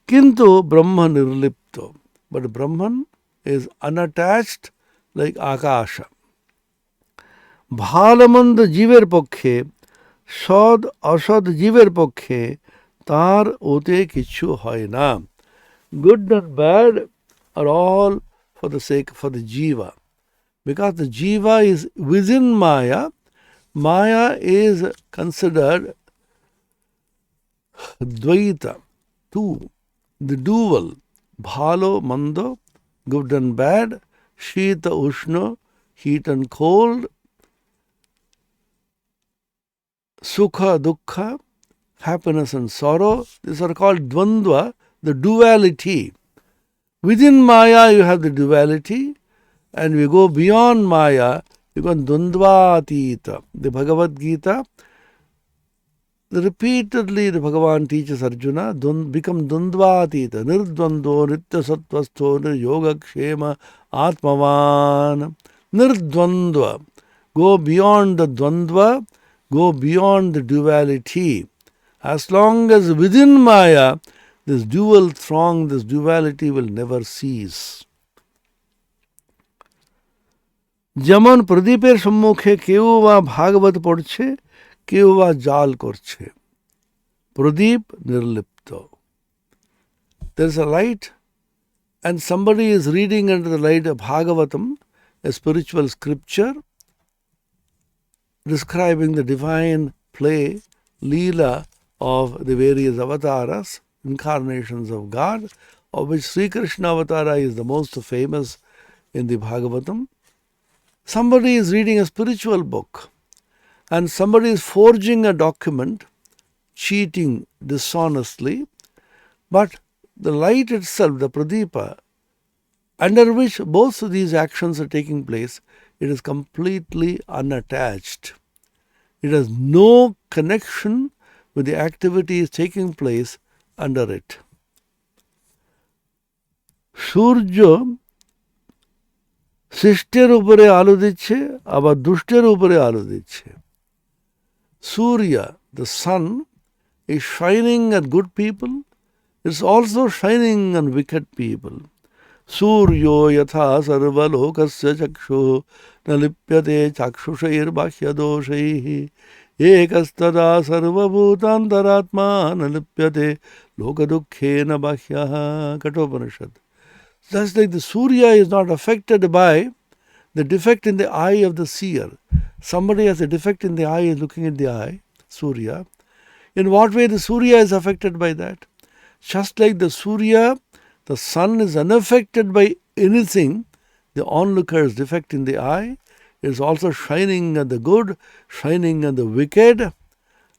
Kintu Brahman nirlipto. But Brahman is unattached like Akasha. ভালো মন্দ জীবের পক্ষে, সদ অসদ জীবের পক্ষে তার ওতে কিছু হয় না. Good and bad are all for the sake for the jiva. Because the jiva is within Maya, Maya is considered Dvaita, two, the dual, bhalo, mando, good and bad, shita, ushna, heat and cold, sukha, dukkha, happiness and sorrow. These are called dvandva, the duality. Within Maya you have the duality, and we go beyond Maya, you go dvandvatita. The Bhagavad Gita, repeatedly the Bhagavan teaches Arjuna, become dvandvatita, nirdvando, nitya sattvasto, niryoga kshema, atmavan, nirdvandva. Go beyond the dvandva, go beyond the duality. As long as within Maya, this dual throng, this duality will never cease. যেমন প্রদীপের সম্মুখে কেউ বা ভাগবত পড়ছে, কেউ বা জাল করছে. প্রদীপ নির্লিপ্ত. There is a light and somebody is reading under the light of Bhagavatam, a spiritual scripture describing the divine play, Leela of the various avatars, incarnations of God, of which Sri Krishna Avatara is the most famous in the Bhagavatam. Somebody is reading a spiritual book and somebody is forging a document, cheating dishonestly, but the light itself, the Pradipa, under which both of these actions are taking place, it is completely unattached. It has no connection with the activities taking place under it. সূর্য শিষ্টের উপরে আলো দিচ্ছে, আবার দুষ্টের উপরে আলো দিচ্ছে. Surya, the sun, is shining at good people. It's also shining on wicked people. Suryo yatha sarvalokasya chakshu nalipyate chakshushair bhyadoshaihi ekastada sarvabhutantaratma nalipyate lokadukkhena bhyaha. Kathopanishad. Just like the Surya is not affected by the defect in the eye of the seer. Somebody has a defect in the eye, is looking at the eye, Surya. In what way the Surya is affected by that? Just like the Surya, the sun is unaffected by anything. The onlooker's defect in the eye is also shining at the good, shining at the wicked,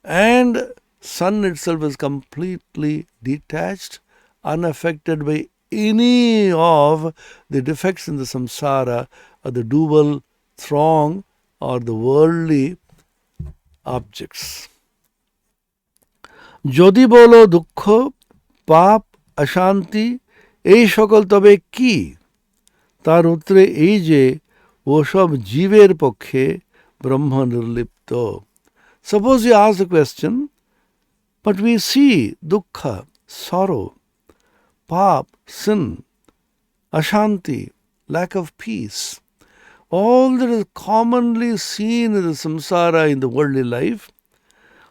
and sun itself is completely detached, unaffected by any of the defects in the samsara, or the dual throng, or the worldly objects. যদি বলো দুঃখ, পাপ, অশান্তি এই সকল তবে কি? তার উত্তরে এই যে ওসব জীবের পক্ষে ব্রহ্ম নির্লিপ্ত. Suppose you ask the question, but we see dukkha, sorrow, pap, sin, ashanti, lack of peace. All that is commonly seen in the samsara, in the worldly life.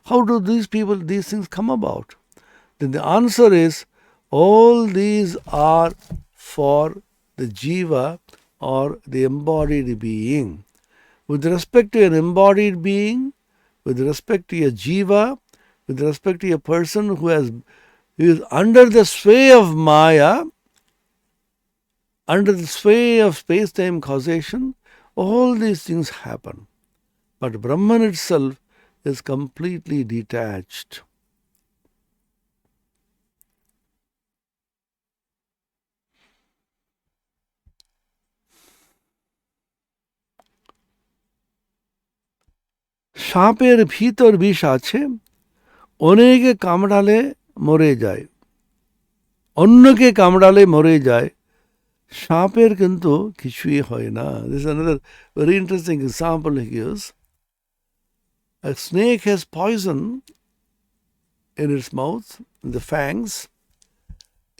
How do these things come about? Then the answer is, all these are for the jiva or the embodied being. With respect to an embodied being, with respect to a jiva, with respect to a person who is under the sway of Maya, under the sway of space-time causation, all these things happen. But Brahman itself is completely detached. সাপের ভিতর বিষ আছে, অনেকে কামড়ালে মরে যায়, অন্যকে কামড়ালে মরে যায়, সাপের কিন্তু কিছুই হয় না. This is another very interesting example he gives. A snake has poison in its mouth, in the fangs.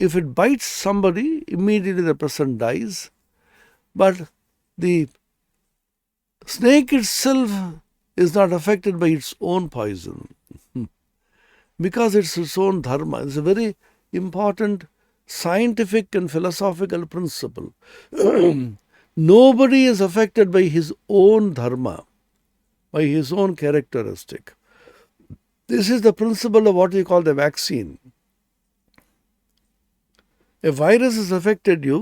If it bites somebody, immediately the person dies. But the snake itself is not affected by its own poison because it's its own dharma. It's a very important scientific and philosophical principle. Nobody is affected by his own dharma, by his own characteristic. This is the principle of what we call the vaccine. A virus has affected you.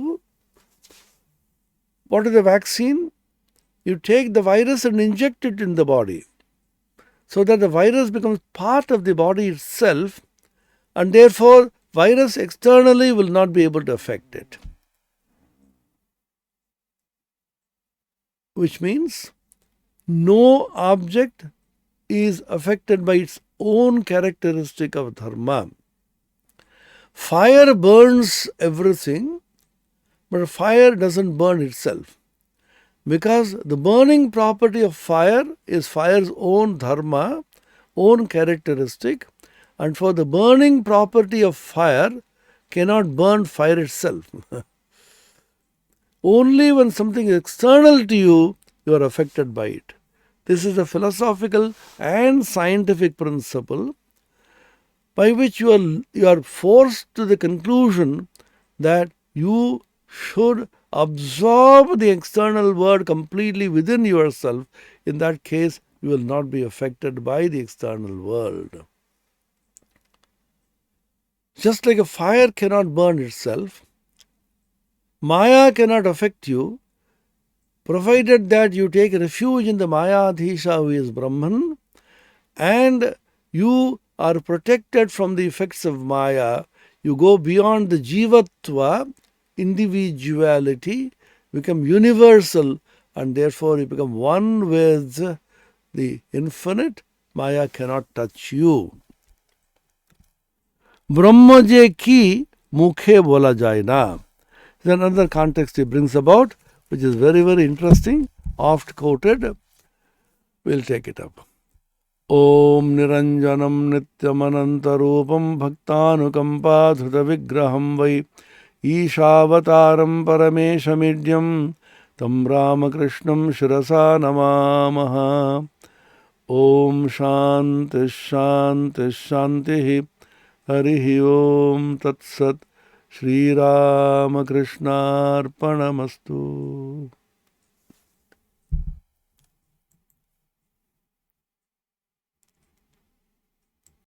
What is the vaccine? You take the virus and inject it in the body so that the virus becomes part of the body itself, and therefore virus externally will not be able to affect it. Which means no object is affected by its own characteristic of dharma. Fire burns everything, but fire doesn't burn itself. Because the burning property of fire is fire's own dharma, own characteristic, and for the burning property of fire cannot burn fire itself. Only when something is external to you, you are affected by it. This is a philosophical and scientific principle by which you are forced to the conclusion that you should absorb the external world completely within yourself. In that case, you will not be affected by the external world. Just like a fire cannot burn itself, Maya cannot affect you, provided that you take refuge in the Mayadhisha who is Brahman, and you are protected from the effects of Maya. You go beyond the Jivatva, individuality, become universal, and therefore you become one with the infinite. Maya cannot touch you. Brahma je ki mukhe bola jai na. Then another context he brings about, which is very, very interesting, oft quoted. We'll take it up. Om Niranjanam Nityamanantarupam Bhaktanukampa Vigraham Vai Ishavataram Parameshamidyam Tam Ramakrishnam Shirasa Namamaha. Om Shanti Shanti Shanti Harihi Om Tat Sat Shri Ramakrishna Arpanamastu.